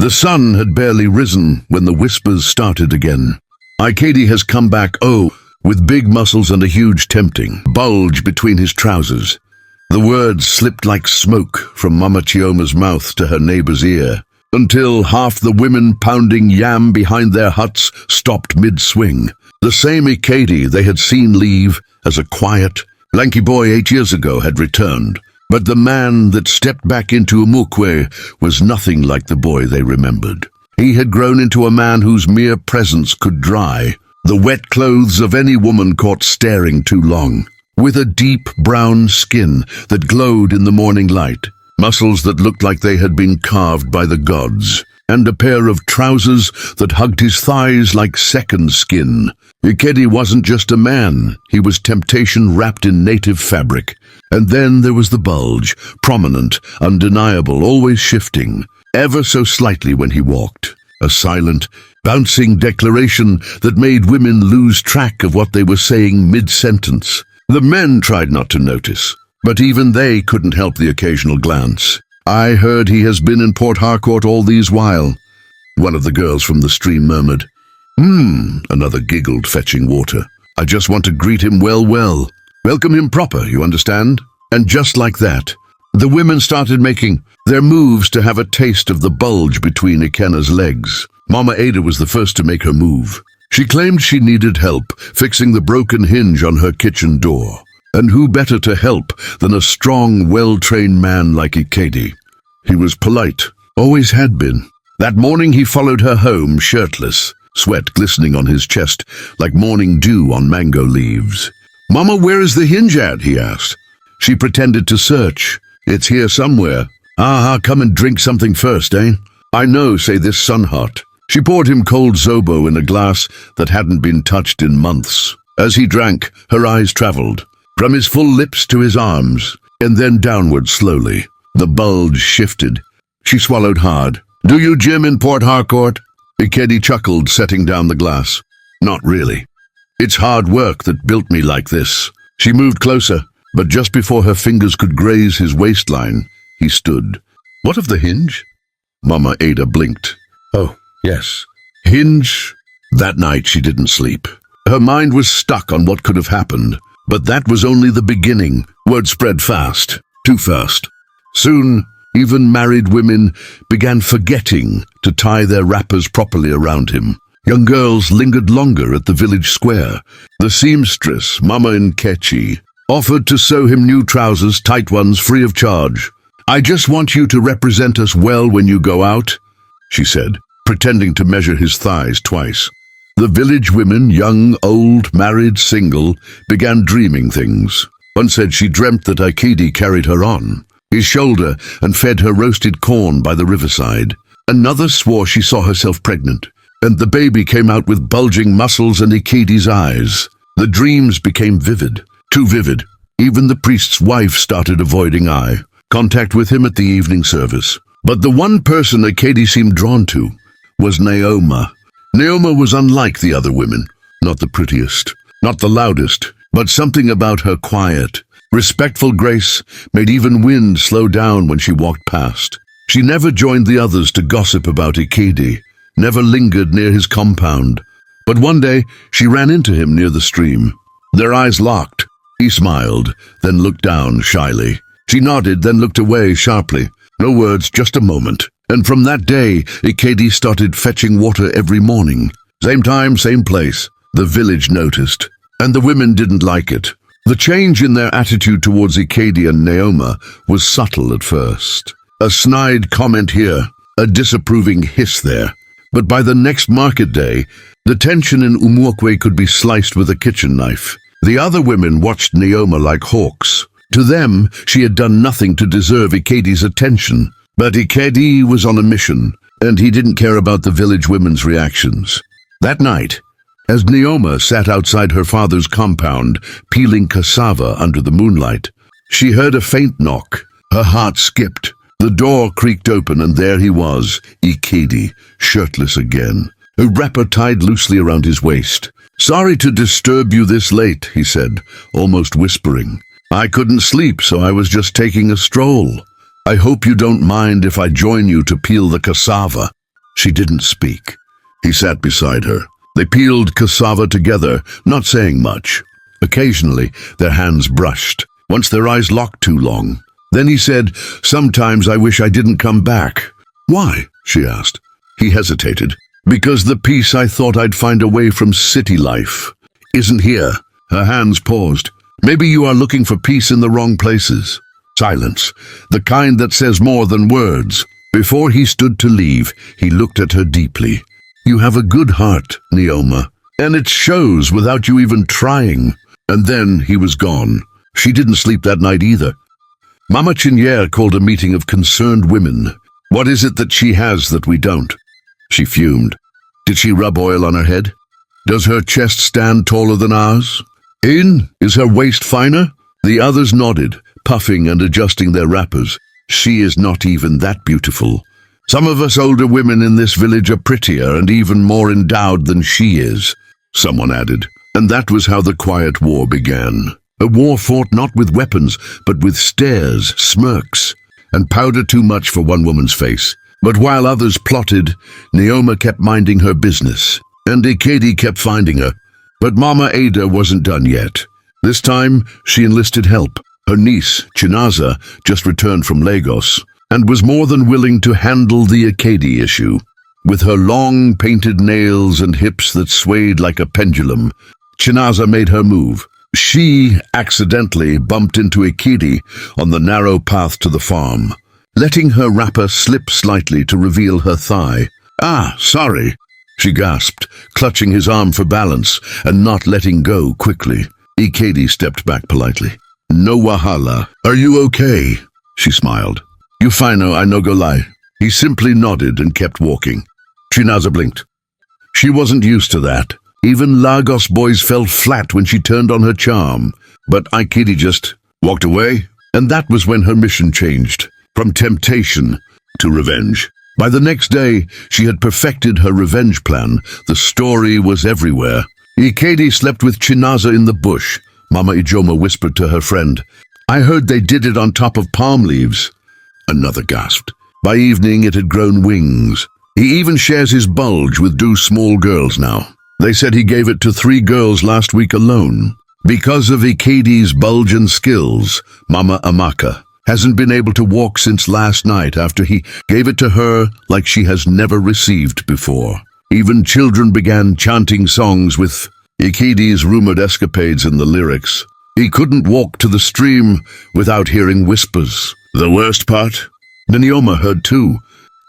The sun had barely risen when the whispers started again. Ikedi has come back, with big muscles and a huge tempting bulge between his trousers. The words slipped like smoke from Mama Chioma's mouth to her neighbor's ear, until half the women pounding yam behind their huts stopped mid-swing. The same Ikedi they had seen leave as a quiet, lanky boy 8 years ago had returned. But the man that stepped back into Umukwe was nothing like the boy they remembered. He had grown into a man whose mere presence could dry the wet clothes of any woman caught staring too long, with a deep brown skin that glowed in the morning light, muscles that looked like they had been carved by the gods, and a pair of trousers that hugged his thighs like second skin. Ikedi wasn't just a man, he was temptation wrapped in native fabric. And then there was the bulge, prominent, undeniable, always shifting, ever so slightly when he walked. A silent, bouncing declaration that made women lose track of what they were saying mid-sentence. The men tried not to notice, but even they couldn't help the occasional glance. "I heard he has been in Port Harcourt all these while," one of the girls from the stream murmured. Another giggled, fetching water. "I just want to greet him well. Welcome him proper, you understand?" And just like that, the women started making their moves to have a taste of the bulge between Ikenna's legs. Mama Ada was the first to make her move. She claimed she needed help fixing the broken hinge on her kitchen door. And who better to help than a strong, well-trained man like Ikedi? He was polite, always had been. That morning he followed her home shirtless, sweat glistening on his chest like morning dew on mango leaves. "Mama, where is the hinge at?" he asked. She pretended to search. "It's here somewhere." Come and drink something first, eh?" "I know, say this sun hot." She poured him cold zobo in a glass that hadn't been touched in months. As he drank, her eyes traveled from his full lips to his arms, and then downward slowly. The bulge shifted. She swallowed hard. "Do you gym in Port Harcourt?" Ikedi chuckled, setting down the glass. "Not really. It's hard work that built me like this." She moved closer, but just before her fingers could graze his waistline, he stood. "What of the hinge?" Mama Ada blinked. "Oh, yes. Hinge." That night she didn't sleep. Her mind was stuck on what could have happened, but that was only the beginning. Word spread fast, too fast. Soon, even married women began forgetting to tie their wrappers properly around him. Young girls lingered longer at the village square. The seamstress, Mama Ikedi, offered to sew him new trousers, tight ones, free of charge. "I just want you to represent us well when you go out," she said, pretending to measure his thighs twice. The village women, young, old, married, single, began dreaming things. One said she dreamt that Ikedi carried her on his shoulder and fed her roasted corn by the riverside. Another swore she saw herself pregnant, and the baby came out with bulging muscles and Ikedi's eyes. The dreams became vivid, too vivid. Even the priest's wife started avoiding eye contact with him at the evening service. But the one person Ikedi seemed drawn to was Amah. Amah was unlike the other women, not the prettiest, not the loudest, but something about her quiet, respectful grace made even wind slow down when she walked past. She never joined the others to gossip about Ikedi, never lingered near his compound. But one day she ran into him near the stream. Their eyes locked. He smiled, then looked down shyly. She nodded, then looked away sharply. No words, just a moment. And from that day, Ikedi started fetching water every morning. Same time, same place. The village noticed, and the women didn't like it. The change in their attitude towards Ikedi and Amah was subtle at first. A snide comment here, a disapproving hiss there. But by the next market day, the tension in Umukwe could be sliced with a kitchen knife. The other women watched Amah like hawks. To them, she had done nothing to deserve Ikedi's attention. But Ikedi was on a mission, and he didn't care about the village women's reactions. That night, as Amah sat outside her father's compound, peeling cassava under the moonlight, she heard a faint knock. Her heart skipped. The door creaked open, and there he was, Ikedi, shirtless again, a wrapper tied loosely around his waist. "Sorry to disturb you this late," he said, almost whispering. "I couldn't sleep, so I was just taking a stroll. I hope you don't mind if I join you to peel the cassava." She didn't speak. He sat beside her. They peeled cassava together, not saying much. Occasionally, their hands brushed, once their eyes locked too long. Then he said, "Sometimes I wish I didn't come back." "Why?" she asked. He hesitated. "Because the peace I thought I'd find away from city life isn't here." Her hands paused. "Maybe you are looking for peace in the wrong places." Silence, the kind that says more than words. Before he stood to leave, he looked at her deeply. "You have a good heart, Neoma, and it shows without you even trying." And then he was gone. She didn't sleep that night either. Mama Chinière called a meeting of concerned women. What is it that she has that we don't? She fumed. Did she rub oil on her head? Does her chest stand taller than ours? Is her waist finer? The others nodded, puffing and adjusting their wrappers. She is not even that beautiful. Some of us older women in this village are prettier and even more endowed than she is, someone added. And that was how the quiet war began. A war fought not with weapons, but with stares, smirks, and powder too much for one woman's face. But while others plotted, Neoma kept minding her business, and Ikedi kept finding her. But Mama Ada wasn't done yet. This time, she enlisted help. Her niece, Chinaza, just returned from Lagos, and was more than willing to handle the Ikedi issue. With her long, painted nails and hips that swayed like a pendulum, Chinaza made her move. She accidentally bumped into Ikedi on the narrow path to the farm, letting her wrapper slip slightly to reveal her thigh. "Ah, sorry," she gasped, clutching his arm for balance and not letting go quickly. Ikedi stepped back politely. "No wahala. Are you okay?" She smiled. "You fino, I no go lie." He simply nodded and kept walking. Chinaza blinked. She wasn't used to that. Even Lagos boys fell flat when she turned on her charm. But Ikedi just walked away, and that was when her mission changed, from temptation to revenge. By the next day, she had perfected her revenge plan. The story was everywhere. Ikedi slept with Chinaza in the bush. Mama Ijoma whispered to her friend, "I heard they did it on top of palm leaves." Another gasped. By evening, it had grown wings. He even shares his bulge with 2 small girls now. They said he gave it to 3 girls last week alone. Because of Ikedi's bulge and skills, Mama Amaka hasn't been able to walk since last night after he gave it to her like she has never received before. Even children began chanting songs with Ikedi's rumored escapades in the lyrics. He couldn't walk to the stream without hearing whispers. The worst part? Neoma heard too.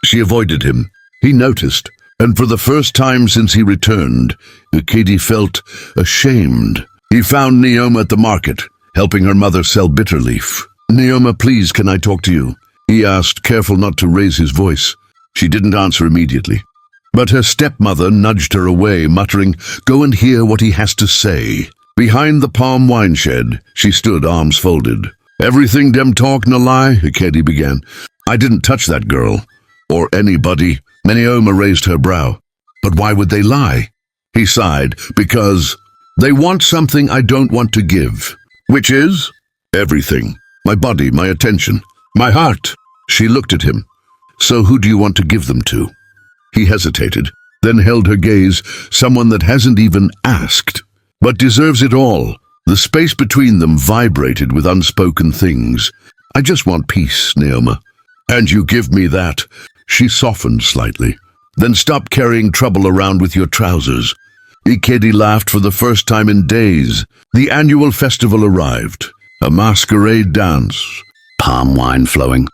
She avoided him. He noticed. And for the first time since he returned, Ikedi felt ashamed. He found Neoma at the market, helping her mother sell bitter leaf. "Neoma, please, can I talk to you?" he asked, careful not to raise his voice. She didn't answer immediately. But her stepmother nudged her away, muttering, "Go and hear what he has to say." Behind the palm wine shed, she stood, arms folded. "Everything dem talk no lie," Ikedi began. "I didn't touch that girl. Or anybody." Neoma raised her brow. "But why would they lie?" He sighed. "Because they want something I don't want to give." "Which is?" "Everything. My body, my attention, my heart." She looked at him. "So who do you want to give them to?" He hesitated, then held her gaze. "Someone that hasn't even asked, but deserves it all." The space between them vibrated with unspoken things. "I just want peace, Neoma." "And you give me that." She softened slightly. "Then stop carrying trouble around with your trousers." Ikedi laughed for the first time in days. The annual festival arrived. A masquerade dance. Palm wine flowing.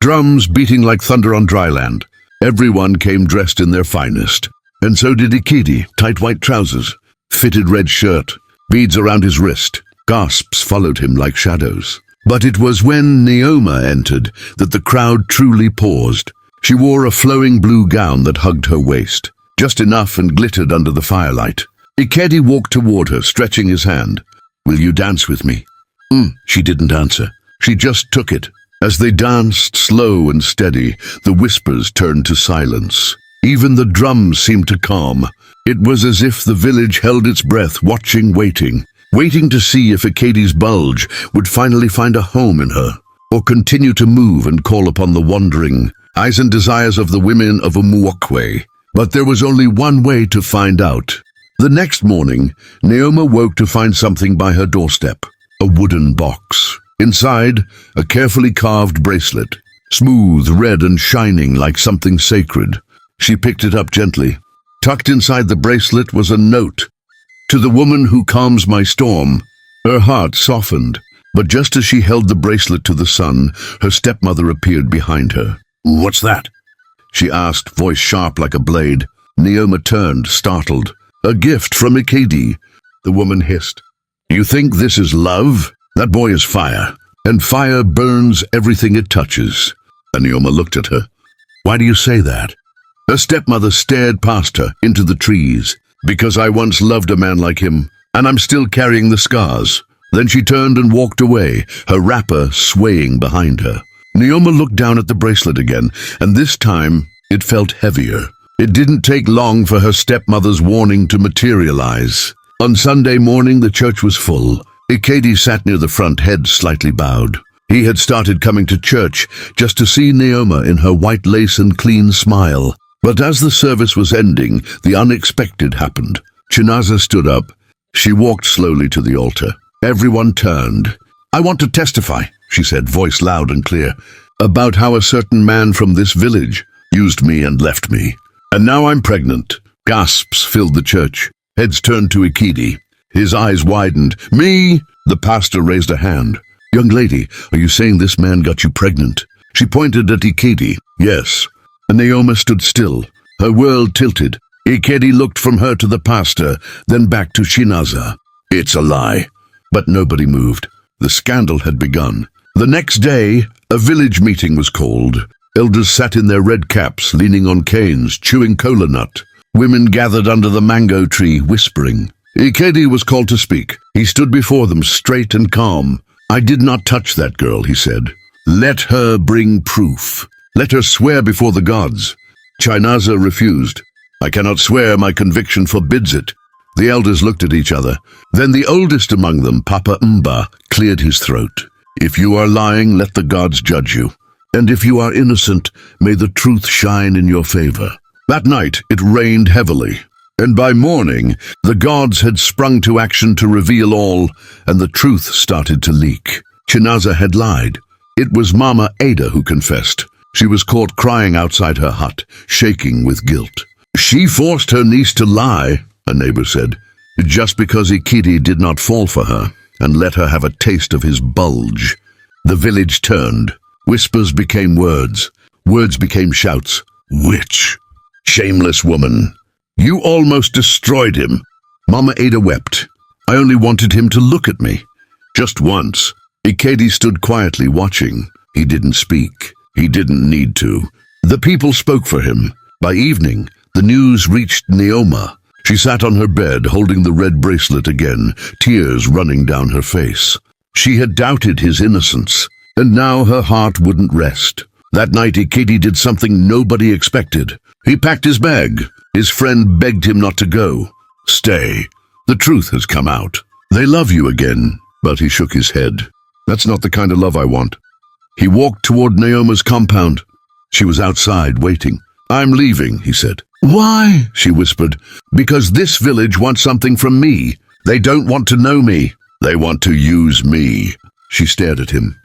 Drums beating like thunder on dry land. Everyone came dressed in their finest. And so did Ikedi, tight white trousers, fitted red shirt, beads around his wrist. Gasps followed him like shadows. But it was when Neoma entered that the crowd truly paused. She wore a flowing blue gown that hugged her waist, just enough and glittered under the firelight. Ikedi walked toward her, stretching his hand. "Will you dance with me?" She didn't answer. She just took it. As they danced, slow and steady, the whispers turned to silence. Even the drums seemed to calm. It was as if the village held its breath, watching, waiting to see if Ikedi's bulge would finally find a home in her, or continue to move and call upon the wandering eyes and desires of the women of Umuokwe. But there was only one way to find out. The next morning, Neoma woke to find something by her doorstep. A wooden box. Inside, a carefully carved bracelet. Smooth, red and shining like something sacred. She picked it up gently. Tucked inside the bracelet was a note. To the woman who calms my storm. Her heart softened, but just as she held the bracelet to the sun, her stepmother appeared behind her. "What's that?" she asked, voice sharp like a blade. Neoma turned, startled. "A gift from Ikedi," the woman hissed. "You think this is love? That boy is fire, and fire burns everything it touches." And Neoma looked at her. "Why do you say that?" Her stepmother stared past her, into the trees. "Because I once loved a man like him, and I'm still carrying the scars." Then she turned and walked away, her wrapper swaying behind her. Neoma looked down at the bracelet again, and this time it felt heavier. It didn't take long for her stepmother's warning to materialize. On Sunday morning, the church was full. Ikedi sat near the front, head slightly bowed. He had started coming to church just to see Neoma in her white lace and clean smile. But as the service was ending, the unexpected happened. Chinaza stood up. She walked slowly to the altar. Everyone turned. "I want to testify," she said, voice loud and clear, "about how a certain man from this village used me and left me. And now I'm pregnant." Gasps filled the church. Heads turned to Ikedi. His eyes widened. "Me?" The pastor raised a hand. "Young lady, are you saying this man got you pregnant?" She pointed at Ikedi. "Yes." And Neoma stood still. Her world tilted. Ikedi looked from her to the pastor, then back to Chinaza. "It's a lie." But nobody moved. The scandal had begun. The next day, a village meeting was called. Elders sat in their red caps, leaning on canes, chewing cola nut. Women gathered under the mango tree, whispering. Ikedi was called to speak. He stood before them, straight and calm. "I did not touch that girl," he said. "Let her bring proof. Let her swear before the gods." Chinaza refused. "I cannot swear, my conviction forbids it." The elders looked at each other. Then the oldest among them, Papa Mba, cleared his throat. "If you are lying, let the gods judge you. And if you are innocent, may the truth shine in your favor." That night it rained heavily, and by morning the gods had sprung to action to reveal all, and the truth started to leak. Chinaza had lied. It was Mama Ada who confessed. She was caught crying outside her hut, shaking with guilt. "She forced her niece to lie," a neighbor said, "just because Ikedi did not fall for her and let her have a taste of his bulge." The village turned. Whispers became words. Words became shouts. "Witch! Shameless woman! You almost destroyed him." Mama Ada wept. "I only wanted him to look at me. Just once." Ikedi stood quietly watching. He didn't speak. He didn't need to. The people spoke for him. By evening, the news reached Neoma. She sat on her bed, holding the red bracelet again, tears running down her face. She had doubted his innocence, and now her heart wouldn't rest. That night, Ikedi did something nobody expected. He packed his bag. His friend begged him not to go. "Stay. The truth has come out. They love you again." But he shook his head. "That's not the kind of love I want." He walked toward Neoma's compound. She was outside, waiting. "I'm leaving," he said. "Why?" she whispered. "Because this village wants something from me. They don't want to know me. They want to use me." She stared at him.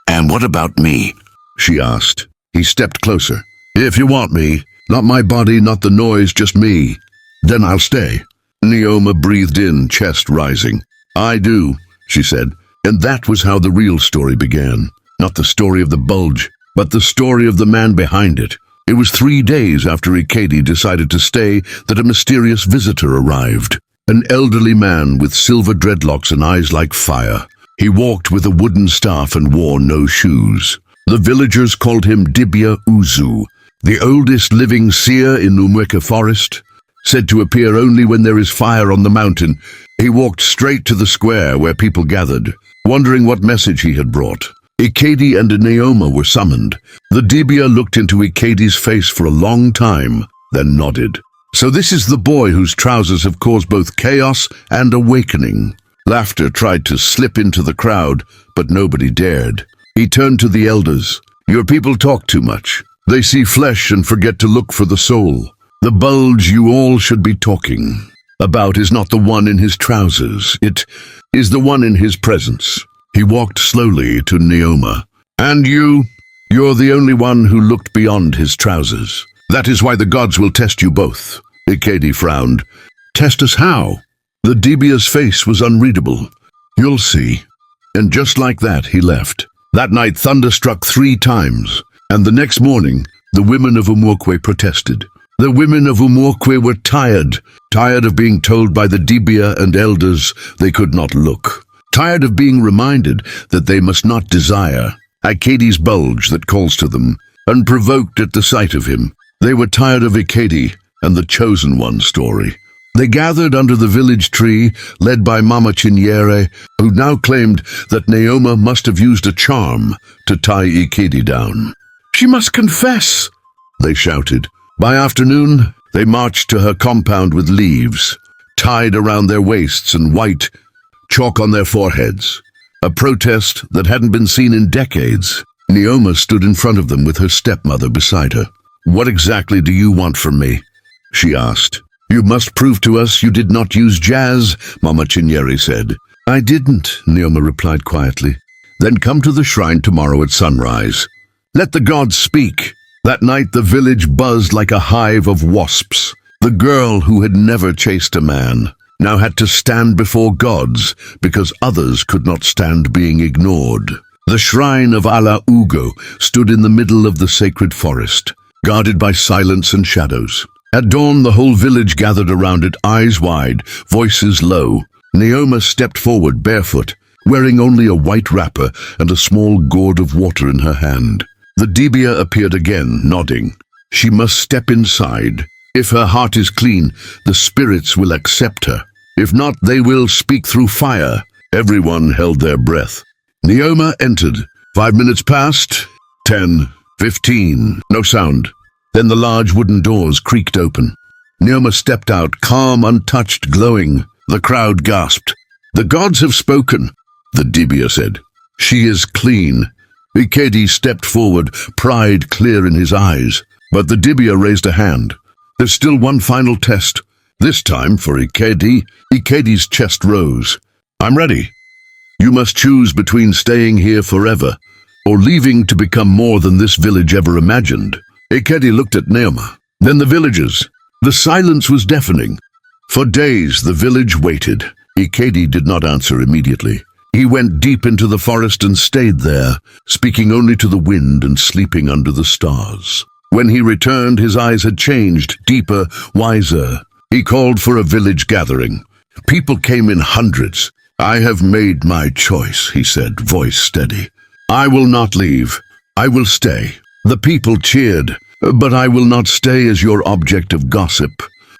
"And what about me?" she asked. He stepped closer. "If you want me, not my body, not the noise, just me, then I'll stay." Neoma breathed in, chest rising. "I do," she said. And that was how the real story began. Not the story of the bulge, but the story of the man behind it. It was 3 days after Ikedi decided to stay that a mysterious visitor arrived. An elderly man with silver dreadlocks and eyes like fire. He walked with a wooden staff and wore no shoes. The villagers called him Dibia Uzu, the oldest living seer in Umweka forest, said to appear only when there is fire on the mountain. He walked straight to the square where people gathered, wondering what message he had brought. Ikedi and Neoma were summoned. The Dibia looked into Ikedi's face for a long time, then nodded. "So this is the boy whose trousers have caused both chaos and awakening." Laughter tried to slip into the crowd, but nobody dared. He turned to the elders. "Your people talk too much. They see flesh and forget to look for the soul. The bulge you all should be talking about is not the one in his trousers. It is the one in his presence. He walked slowly to Neoma. And you're the only one who looked beyond his trousers. That is why the gods will test you both. Ikedi frowned. Test us how? The Dibia's face was unreadable. You'll see. And just like that, he left. That night, thunder struck 3 times, and the next morning, the women of Umwokwe protested. The women of Umwokwe were tired of being told by the Dibia and elders they could not look, tired of being reminded that they must not desire Ikedi's bulge that calls to them, unprovoked at the sight of him. They were tired of Ikedi and the Chosen One story. They gathered under the village tree, led by Mama Chinyere, who now claimed that Neoma must have used a charm to tie Ikedi down. She must confess, they shouted. By afternoon, they marched to her compound with leaves, tied around their waists and white chalk on their foreheads. A protest that hadn't been seen in decades. Neoma stood in front of them with her stepmother beside her. What exactly do you want from me? She asked. You must prove to us you did not use jazz, Mama Chinyere said. I didn't, Neoma replied quietly. Then come to the shrine tomorrow at sunrise. Let the gods speak. That night the village buzzed like a hive of wasps. The girl who had never chased a man now had to stand before gods because others could not stand being ignored. The shrine of Allah Ugo stood in the middle of the sacred forest, guarded by silence and shadows. At dawn, the whole village gathered around it, eyes wide, voices low. Neoma stepped forward barefoot, wearing only a white wrapper and a small gourd of water in her hand. The Dibia appeared again, nodding. She must step inside. If her heart is clean, the spirits will accept her. If not, they will speak through fire. Everyone held their breath. Neoma entered. 5 minutes passed. 10, 15. No sound. Then the large wooden doors creaked open. Neoma stepped out, calm, untouched, glowing. The crowd gasped. The gods have spoken, the Dibia said. She is clean. Ikedi stepped forward, pride clear in his eyes. But the Dibia raised a hand. There's still one final test. This time for Ikedi. Ikedi's chest rose. I'm ready. You must choose between staying here forever or leaving to become more than this village ever imagined. Ikedi looked at Neoma, then the villagers. The silence was deafening. For days the village waited. Ikedi did not answer immediately. He went deep into the forest and stayed there, speaking only to the wind and sleeping under the stars. When he returned, his eyes had changed, deeper, wiser. He called for a village gathering. People came in hundreds. I have made my choice, he said, voice steady. I will not leave. I will stay. The people cheered, but I will not stay as your object of gossip.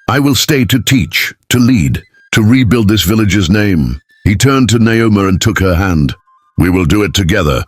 I will stay to teach, to lead, to rebuild this village's name. He turned to Neoma and took her hand. We will do it together.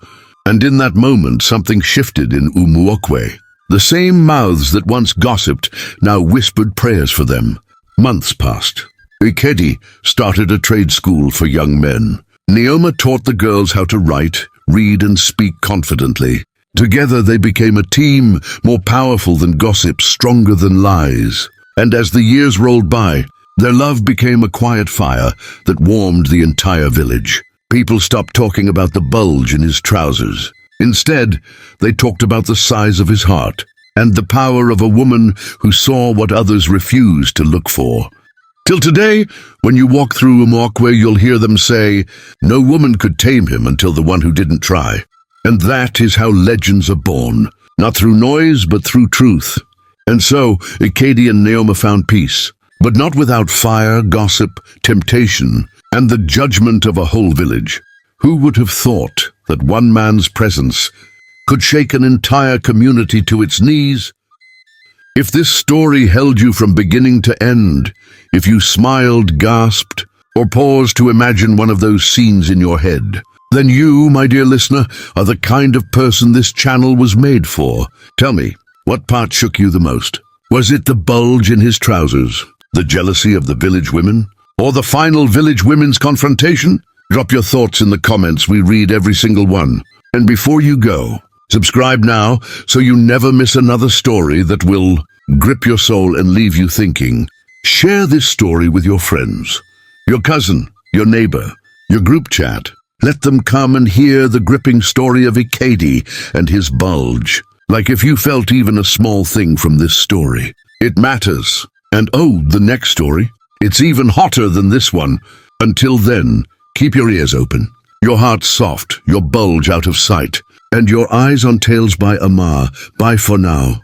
And in that moment, something shifted in Umwokwe. The same mouths that once gossiped now whispered prayers for them. Months passed. Ikedi started a trade school for young men. Neoma taught the girls how to write, read, and speak confidently. Together they became a team, more powerful than gossip, stronger than lies. And as the years rolled by, their love became a quiet fire that warmed the entire village. People stopped talking about the bulge in his trousers. Instead, they talked about the size of his heart and the power of a woman who saw what others refused to look for. Till today, when you walk through Umwokwe, you'll hear them say, no woman could tame him until the one who didn't try. And that is how legends are born, not through noise, but through truth. And so, Ikedi and Neoma found peace, but not without fire, gossip, temptation, and the judgment of a whole village. Who would have thought that one man's presence could shake an entire community to its knees? If this story held you from beginning to end, if you smiled, gasped, or paused to imagine one of those scenes in your head, then you, my dear listener, are the kind of person this channel was made for. Tell me, what part shook you the most? Was it the bulge in his trousers, the jealousy of the village women, or the final village women's confrontation? Drop your thoughts in the comments. We read every single one. And before you go, subscribe now so you never miss another story that will grip your soul and leave you thinking. Share this story with your friends, your cousin, your neighbor, your group chat. Let them come and hear the gripping story of Ikedi and his bulge. Like if you felt even a small thing from this story, it matters. And oh, the next story, it's even hotter than this one. Until then, keep your ears open, your heart soft, your bulge out of sight, and your eyes on Tales by Amah. Bye for now.